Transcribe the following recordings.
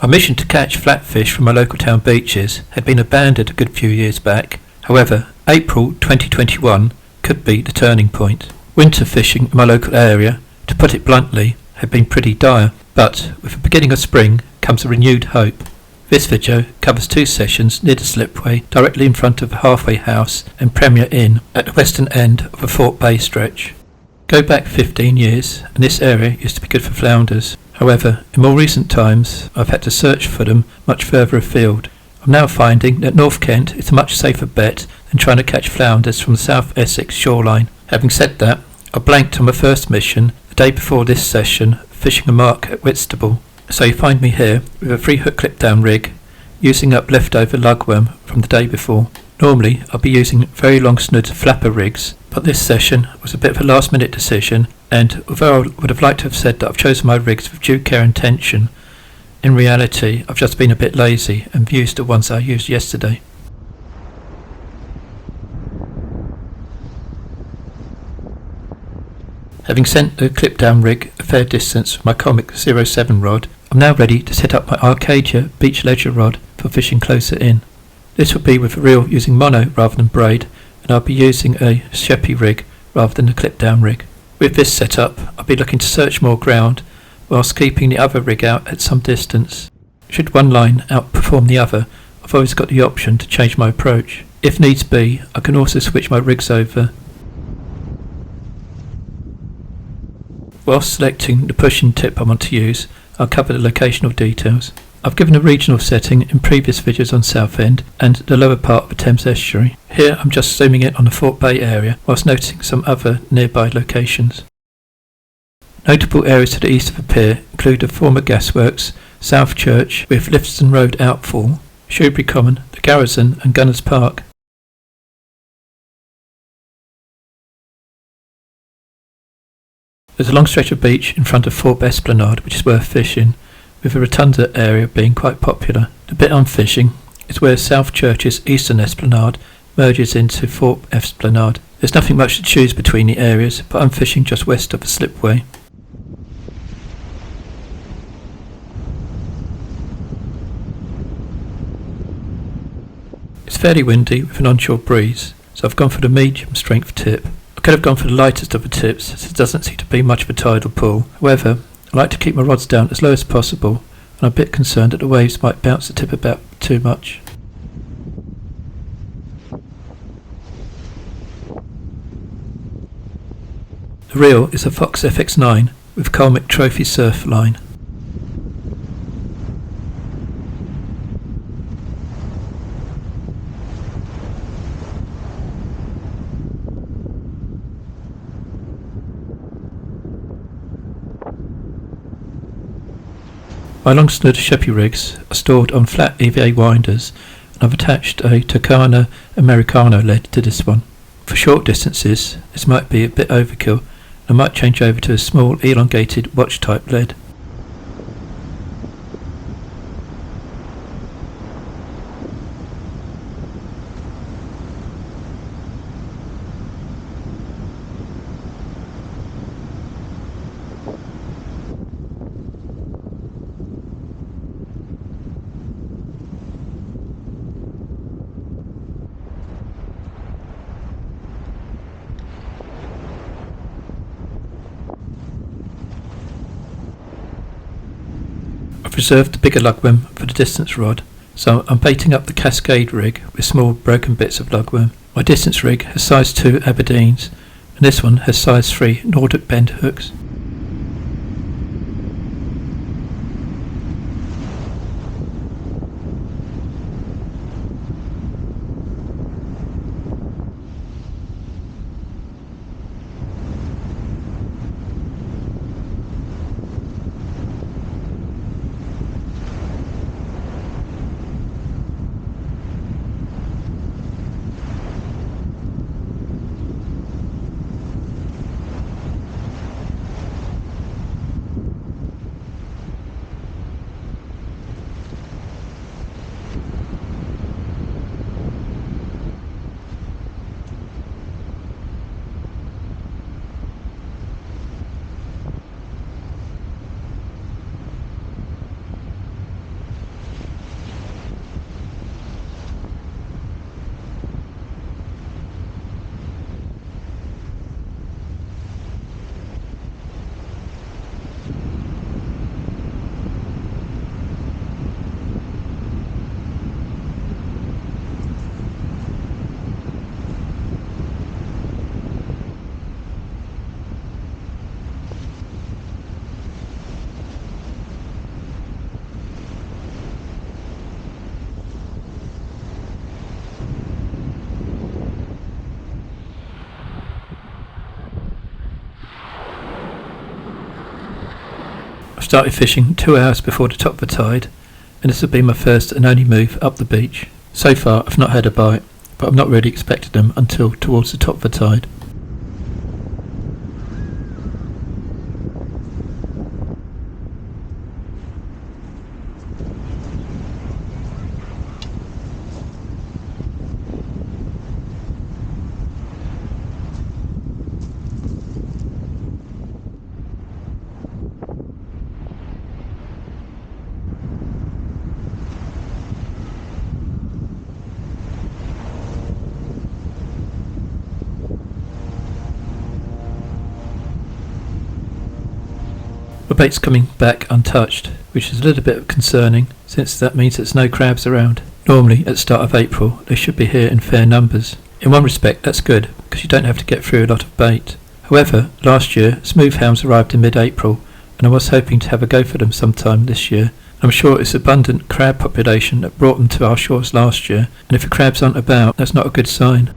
My mission to catch flatfish from my local town beaches had been abandoned a good few years back. However, April 2021 could be the turning point. Winter fishing in my local area, to put it bluntly, had been pretty dire, but with the beginning of spring comes a renewed hope. This video covers 2 sessions near the slipway directly in front of the Halfway House and Premier Inn at the western end of the Thorpe Bay stretch. Go back 15 years and this area used to be good for flounders. However, in more recent times I've had to search for them much further afield. I'm now finding that North Kent is a much safer bet than trying to catch flounders from the South Essex shoreline. Having said that, I blanked on my first mission the day before this session fishing a mark at Whitstable. So you find me here with a 3-hook clip down rig, using up leftover lugworm from the day before. Normally I'll be using very long snood flapper rigs, but this session was a bit of a last minute decision, and although I would have liked to have said that I've chosen my rigs with due care and attention, in reality I've just been a bit lazy and used the ones I used yesterday. Having sent the clip down rig a fair distance with my Comic 07 rod, I'm now ready to set up my Arcadia beach ledger rod for fishing closer in. This will be with a reel using mono rather than braid, and I'll be using a Sheppey rig rather than a clip down rig. With this setup I'll be looking to search more ground whilst keeping the other rig out at some distance. Should one line outperform the other, I've always got the option to change my approach. If needs be, I can also switch my rigs over. Whilst selecting the pushing tip I want to use, I'll cover the locational details. I've given a regional setting in previous videos on Southend and the lower part of the Thames Estuary. Here I'm just zooming in on the Thorpe Bay area whilst noticing some other nearby locations. Notable areas to the east of the pier include the former gasworks, South Church with Livingston Road outfall, Shoebury Common, the Garrison and Gunners Park. There's a long stretch of beach in front of Thorpe Esplanade which is worth fishing, with the rotunda area being quite popular. The bit I'm fishing is where South Church's eastern esplanade merges into Thorpe Esplanade. There's nothing much to choose between the areas, but I'm fishing just west of the slipway. It's fairly windy with an onshore breeze, so I've gone for the medium strength tip. I could have gone for the lightest of the tips, as it doesn't seem to be much of a tidal pull. However, I like to keep my rods down as low as possible, and I'm a bit concerned that the waves might bounce the tip about too much. The reel is a Fox FX9 with Colmic Trophy surf line. My long snood Sheppey rigs are stored on flat EVA winders, and I've attached a Tucana Americano lead to this one. For short distances this might be a bit overkill, and I might change over to a small elongated watch type lead. I've reserved the bigger lugworm for the distance rod, so I'm baiting up the Cascade rig with small broken bits of lugworm. My distance rig has size 2 Aberdeens, and this one has size 3 Nordic bend hooks. started fishing 2 hours before the top of the tide, and this will be my first and only move up the beach. So far I've not had a bite, but I'm not really expecting them until towards the top of the tide. My bait's coming back untouched, which is a little bit concerning, since that means there's no crabs around. Normally, at the start of April, they should be here in fair numbers. In one respect, that's good, because you don't have to get through a lot of bait. However, last year, smoothhounds arrived in mid-April, and I was hoping to have a go for them sometime this year. I'm sure it's abundant crab population that brought them to our shores last year, and if the crabs aren't about, that's not a good sign.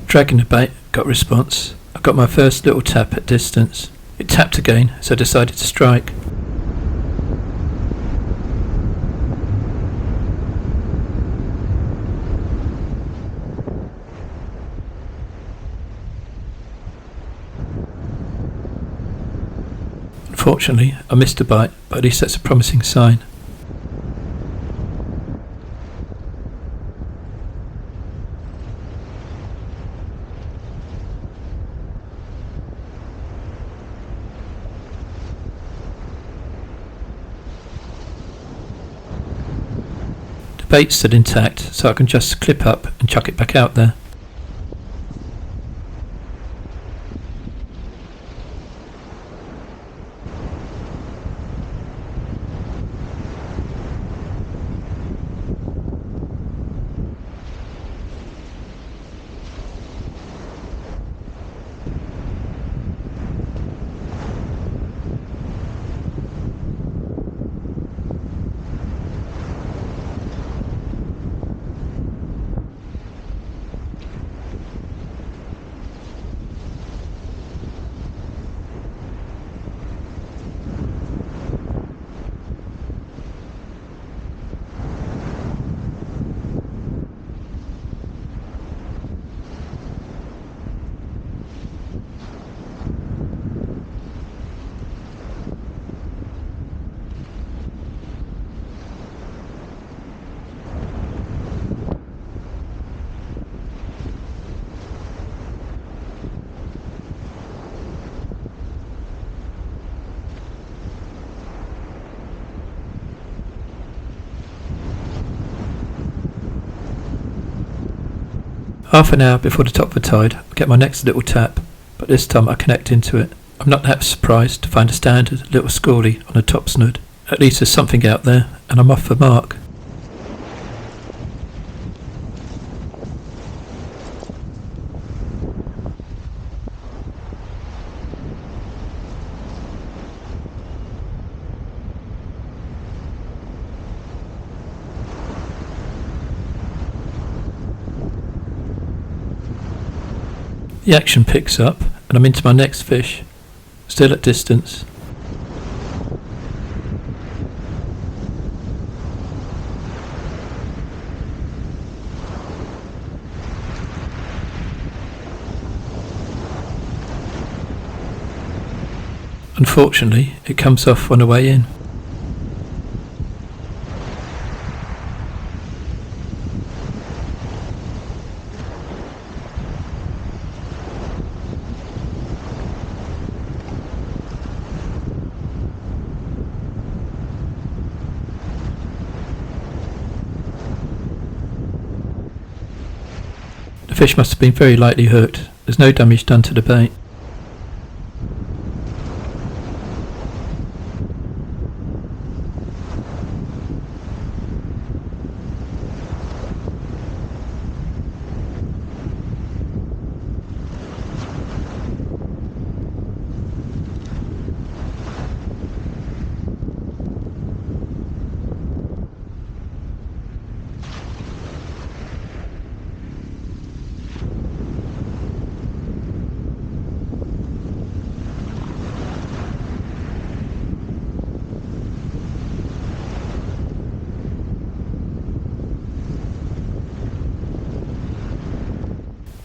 Dragging the bait, got response. I got my first little tap at distance. It tapped again, so I decided to strike. Unfortunately, I missed a bite, but at least that's a promising sign. The bait's still intact, so I can just clip up and chuck it back out there. Half an hour before the top of the tide, I get my next little tap, but this time I connect into it. I'm not that surprised to find a standard little schoolie on a top snood. At least there's something out there, and I'm off the mark. The action picks up, and I'm into my next fish, still at distance. Unfortunately, it comes off on the way in. The fish must have been very lightly hooked. There's no damage done to the bait.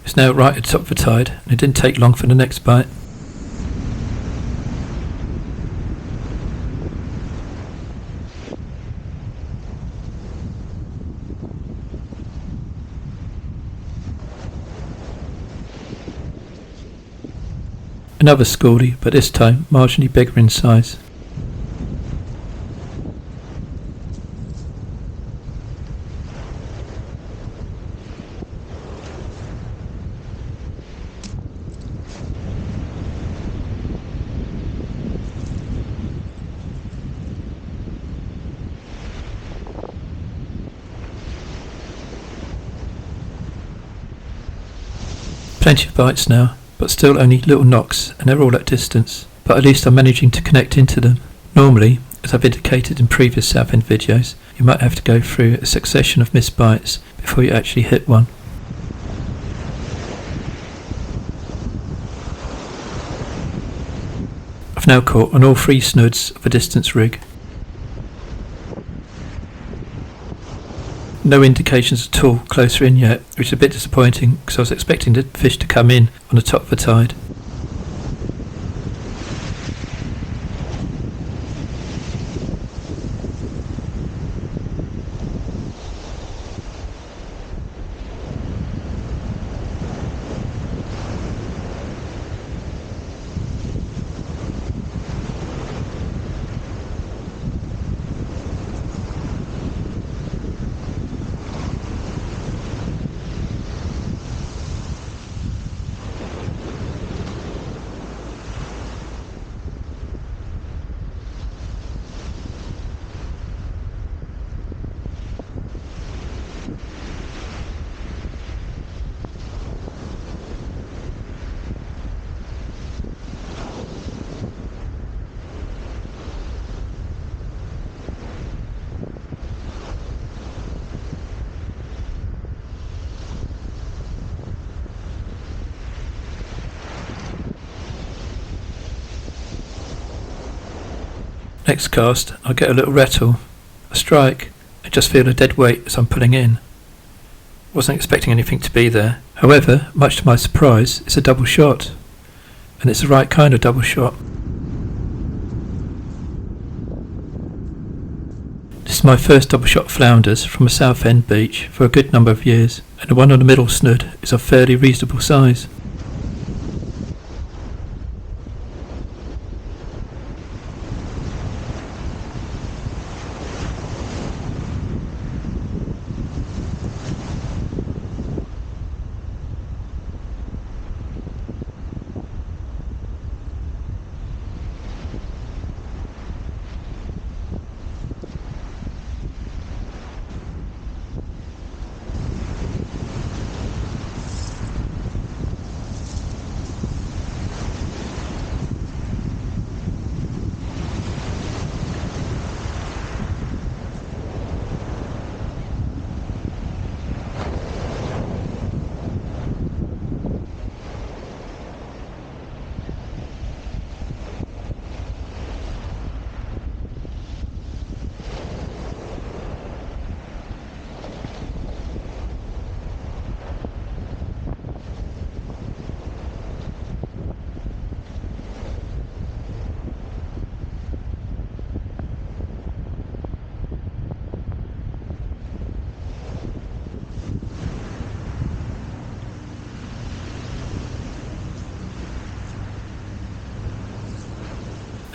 It's now right at the top of the tide, and it didn't take long for the next bite. Another schoolie, but this time marginally bigger in size. Plenty of bites now, but still only little knocks, and they're all at distance. But at least I'm managing to connect into them. Normally, as I've indicated in previous Southend videos, you might have to go through a succession of missed bites before you actually hit one. I've now caught on all 3 snoods of a distance rig. No indications at all closer in yet, which is a bit disappointing because I was expecting the fish to come in on the top of the tide. Next cast, I get a little rattle, a strike. I just feel a dead weight as I'm pulling in. Wasn't expecting anything to be there. However, much to my surprise, it's a double shot. And it's the right kind of double shot. This is my first double shot flounders from a Southend beach for a good number of years, and the one on the middle snood is of fairly reasonable size.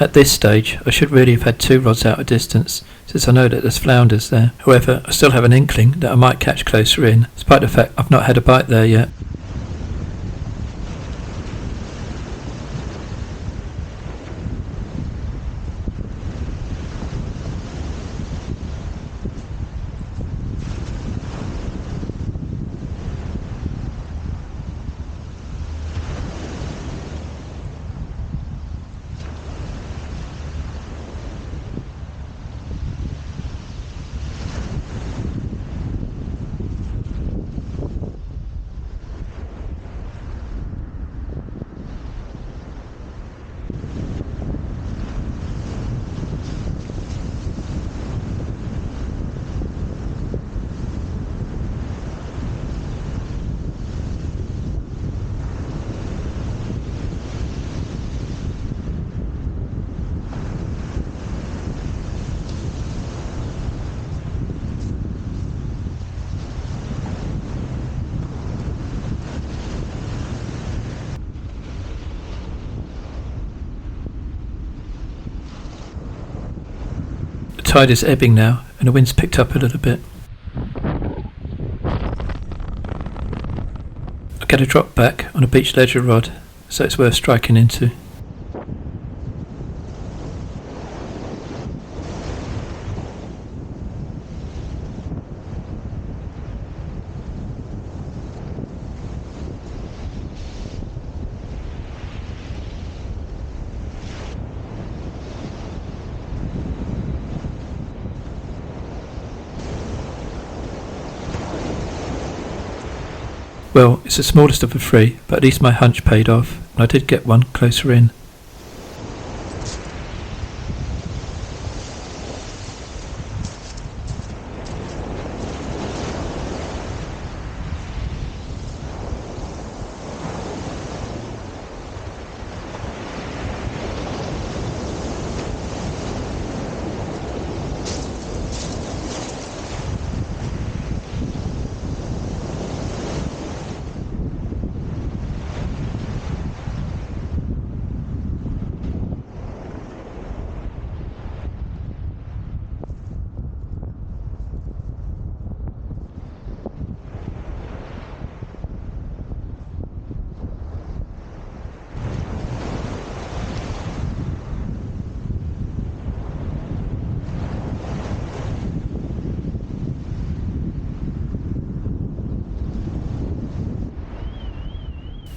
At this stage, I should really have had 2 rods out of distance, since I know that there's flounders there. However, I still have an inkling that I might catch closer in, despite the fact I've not had a bite there yet. The tide is ebbing now, and the wind's picked up a little bit. I get a drop back on a beach ledger rod, so it's worth striking into. Well, it's the smallest of the 3, but at least my hunch paid off, and I did get one closer in.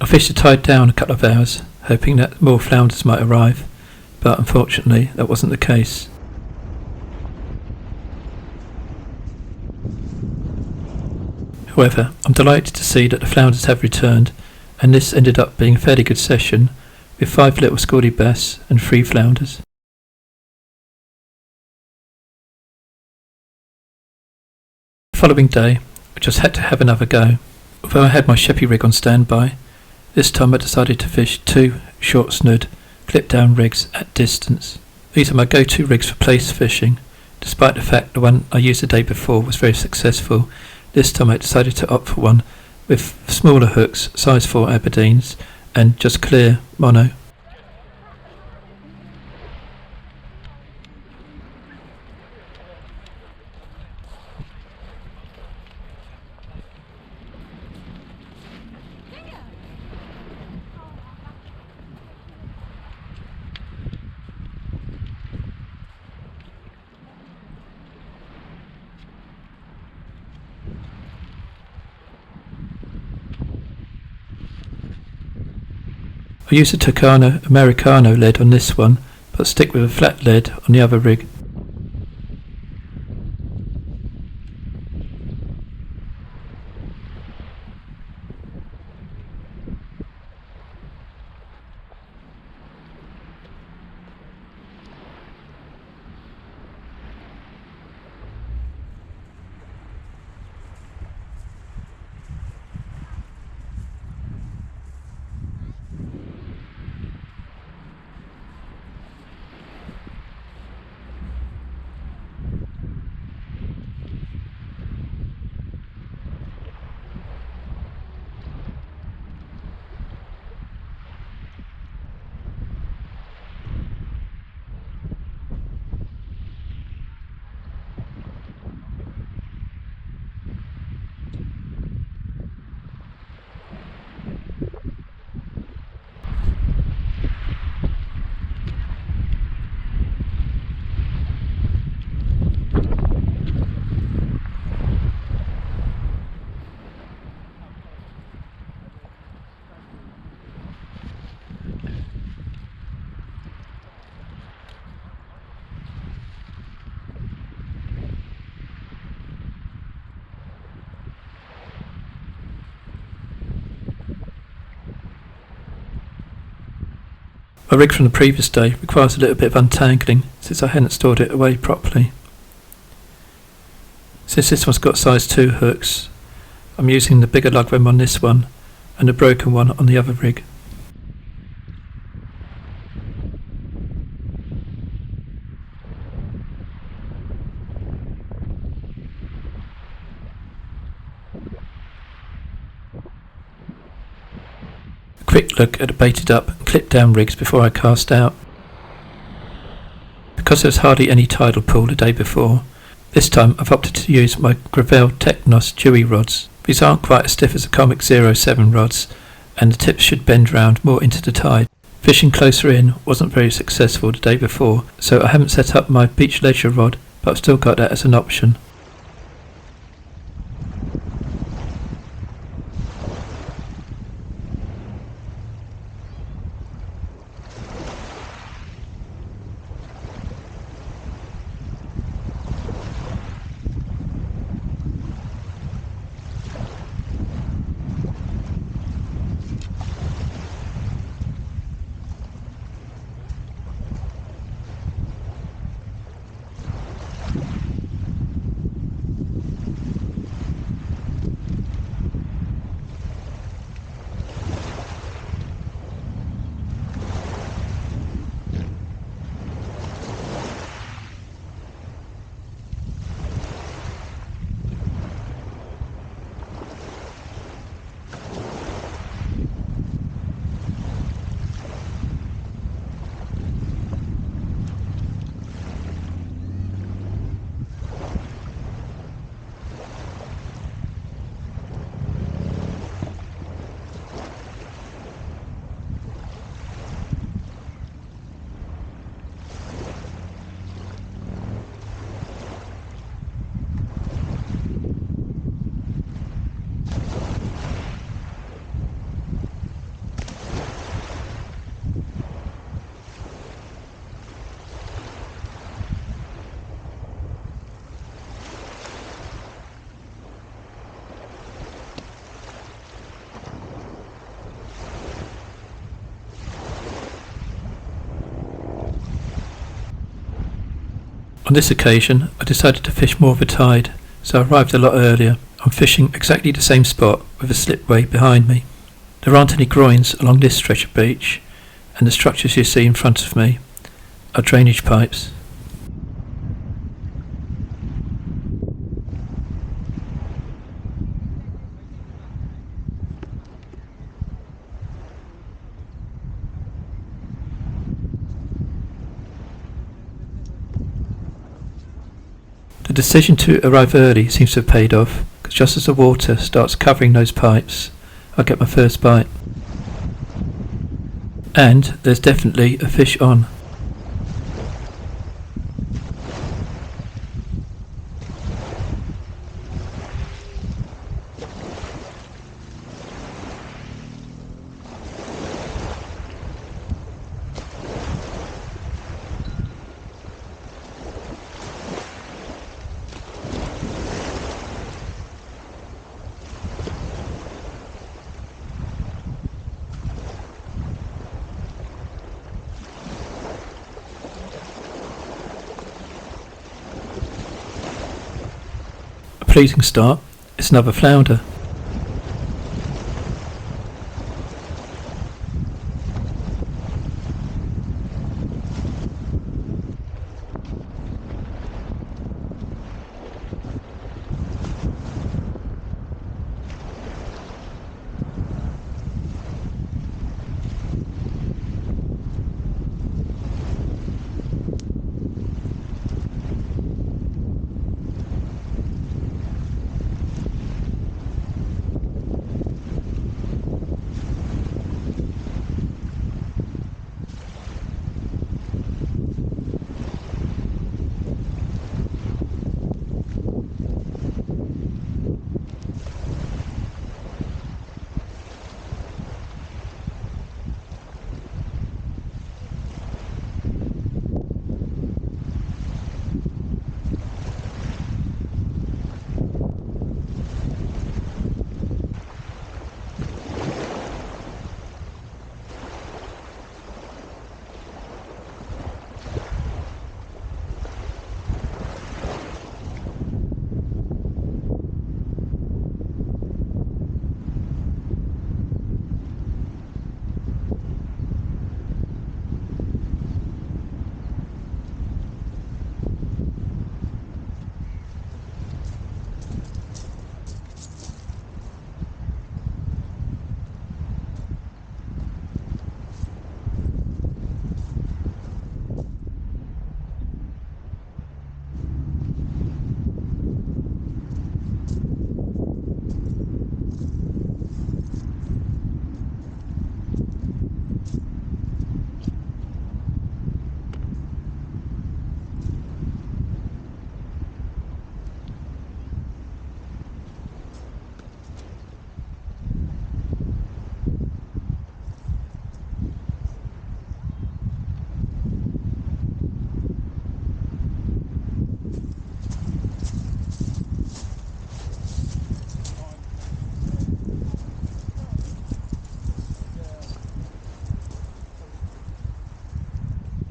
I fished the tide down a couple of hours, hoping that more flounders might arrive, but unfortunately that wasn't the case. However, I'm delighted to see that the flounders have returned, and this ended up being a fairly good session, with 5 little scaldy bass and 3 flounders. The following day, I just had to have another go. Although I had my Sheppey rig on standby, this time I decided to fish 2 short snood, clip down rigs at distance. These are my go-to rigs for place fishing. Despite the fact the one I used the day before was very successful, this time I decided to opt for one with smaller hooks, size 4 Aberdeens, and just clear mono. I use a Tucano Americano lead on this one, but stick with a flat lead on the other rig. My rig from the previous day requires a little bit of untangling since I hadn't stored it away properly. Since this one's got size 2 hooks, I'm using the bigger lug worm on this one and the broken one on the other rig. A quick look at the baited up and clipped down rigs before I cast out. Because there was hardly any tidal pull the day before, this time I've opted to use my Gravel Technos Dewey rods. These aren't quite as stiff as the Comic 07 rods, and the tips should bend round more into the tide. Fishing closer in wasn't very successful the day before, so I haven't set up my Beach Leisure rod, but I've still got that as an option. On this occasion, I decided to fish more of a tide, so I arrived a lot earlier. I'm fishing exactly the same spot with a slipway behind me. There aren't any groins along this stretch of beach, and the structures you see in front of me are drainage pipes. The decision to arrive early seems to have paid off, because just as the water starts covering those pipes, I get my first bite. And there's definitely a fish on. A pleasing start. It's another flounder.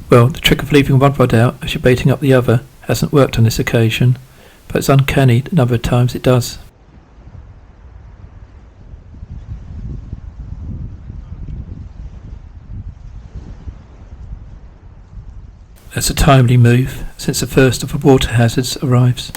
Well, the trick of leaving one rod out as you're baiting up the other hasn't worked on this occasion, but it's uncanny the number of times it does. That's a timely move, since the first of the water hazards arrives.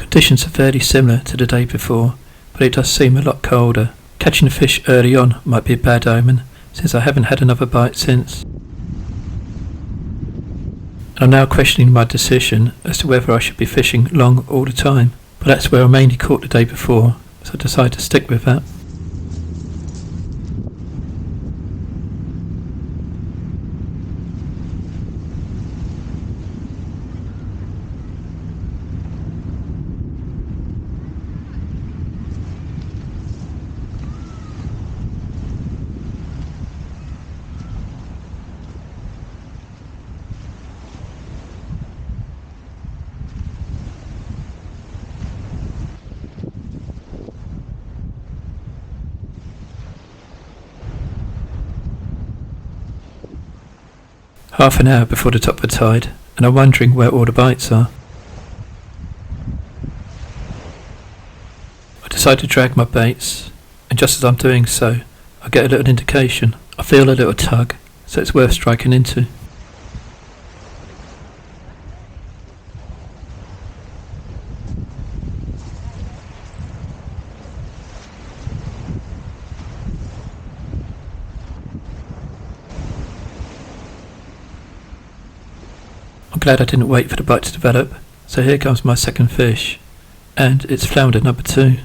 Conditions are fairly similar to the day before, but it does seem a lot colder. Catching the fish early on might be a bad omen, since I haven't had another bite since. And I'm now questioning my decision as to whether I should be fishing long all the time, but that's where I mainly caught the day before, so I decided to stick with that. Half an hour before the top of the tide, and I'm wondering where all the bites are. I decide to drag my baits, and just as I'm doing so, I get a little indication. I feel a little tug, so it's worth striking into. I'm glad I didn't wait for the bite to develop, so here comes my second fish, and it's flounder number 2.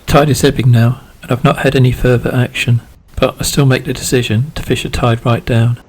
Tide is ebbing now, and I've not had any further action, but I still make the decision to fish a tide right down.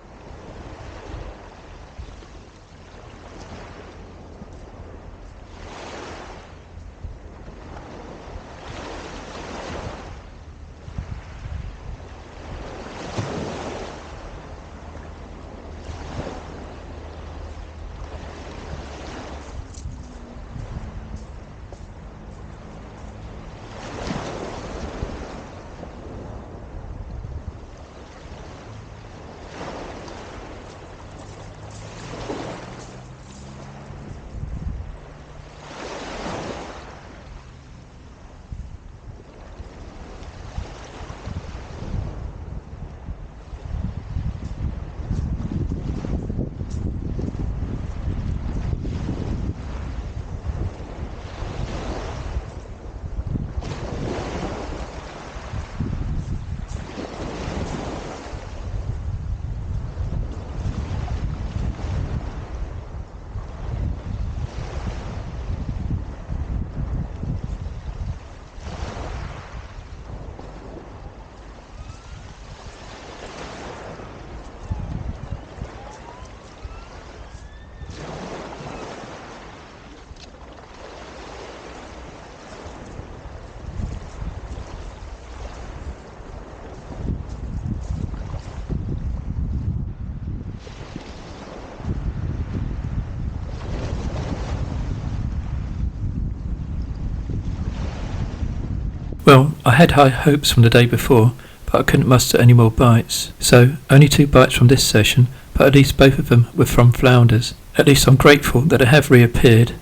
Well, I had high hopes from the day before, but I couldn't muster any more bites. So, only 2 bites from this session, but at least both of them were from flounders. At least I'm grateful that they have reappeared,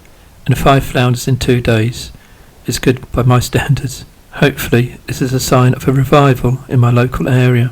and 5 flounders in 2 days is good by my standards. Hopefully, this is a sign of a revival in my local area.